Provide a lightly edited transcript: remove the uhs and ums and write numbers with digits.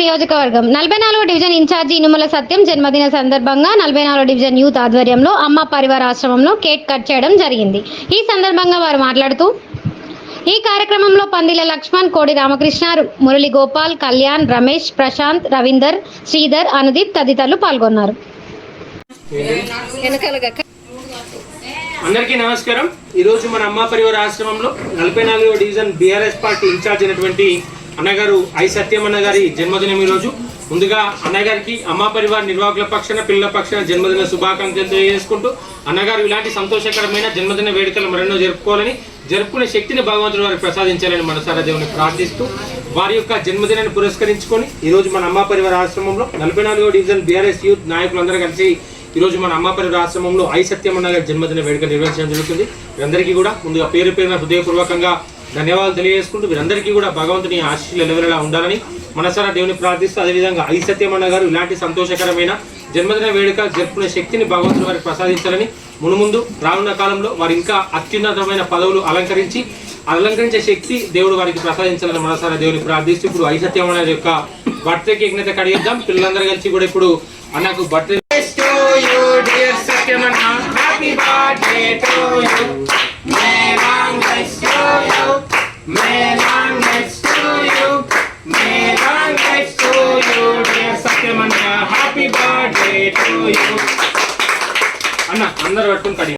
నియోజకవర్గం 44వ division incharge Inumala సత్యం జన్మదిన సందర్భంగా 44వ డివిజన్ యూత్ ఆధ్వర్యంలో అమ్మ పరివార ఆశ్రమంలో కేక్ కట్ చేయడం జరిగింది. ఈ సందర్భంగా వారు మాట్లాడుతూ ఈ కార్యక్రమంలో పందిల లక్ష్మణ్, కోడి రామకృష్ణ, మురళి గోపాల్, కళ్యాణ్, రమేష్, ప్రశాంత్, రవీందర్, శ్రీధర్, అనుదీప్ తదితరులు పాల్గొన్నారు. అందరికీ నమస్కారం. ఈరోజు మన అమ్మ పరివార ఆశ్రమంలో 44వ డివిజన్ బీఆర్ఎస్ పార్టీ ఇన్ఛార్జ్ అయినటువంటి అన్నగారు ఐ సత్యం అన్న గారి జన్మదినం. ఈరోజు ముందుగా అన్నగారికి అమ్మ పరివార నిర్వాహకుల పక్షాన పిల్లల పక్షాన జన్మదిన శుభాకాంక్షలు తెలియజేసుకుంటూ అన్నగారు ఇలాంటి సంతోషకరమైన జన్మదిన వేడుకలు మరెన్నో జరుపుకోవాలని, జరుపుకునే శక్తిని భగవంతుడు వారికి ప్రసాదించాలని మనసారా దేవుని ప్రార్థిస్తూ వారి యొక్క జన్మదినాన్ని పురస్కరించుకొని ఈరోజు మన అమ్మ పరివార ఆశ్రమంలో 44వ డివిజన్ బీఆర్ఎస్ యూత్ నాయకులందరూ కలిసి ఈరోజు మన అమ్మ పరివార ఆశ్రమంలో ఐ సత్యం అన్న గారి జన్మదిన వేడుక నిర్వహించడం జరుగుతుంది. వీరందరికీ కూడా ముందుగా పేరు పేరున హృదయపూర్వకంగా ధన్యవాదాలు తెలియజేసుకుంటూ వీరందరికీ కూడా భగవంతుని ఆశీస్సులు ఎల్లవేళలా ఉండాలని మనసారా దేవుని ప్రార్థిస్తూ, అదేవిధంగా ఐ సత్యం అన్న గారు ఇలాంటి సంతోషకరమైన జన్మదిన వేడుక జరుపుకునే శక్తిని భగవంతుడు వారికి ప్రసాదించాలని, మునుముందు రానున్న కాలంలో వారు ఇంకా అత్యున్నతమైన పదవులు అలంకరించే శక్తి దేవుడు వారికి ప్రసాదించాలని మనసారా దేవుని ప్రార్థిస్తూ ఇప్పుడు ఐ సత్యం అన్న యొక్క బర్త్డే కేక్ అయితే కడిగిద్దాం. పిల్లలందరూ కలిసి కూడా ఇప్పుడు అన్నకు birthday Happy birthday to you. May long life to you. May long life to you. May long life to you, dear Satyamanya. Happy birthday to you. Anna, అందరూ పట్టుకొని కడి.